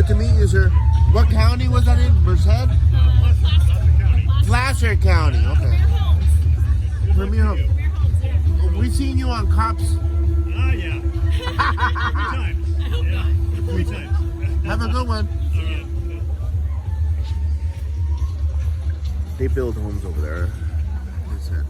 good to meet you, sir. What county was that in? Merced? Placer County. Okay. Premier Homes. We've seen you on Cops. Ah, yeah. 3 times. 3 times. Have a good one. All right. They build homes over there. That's it.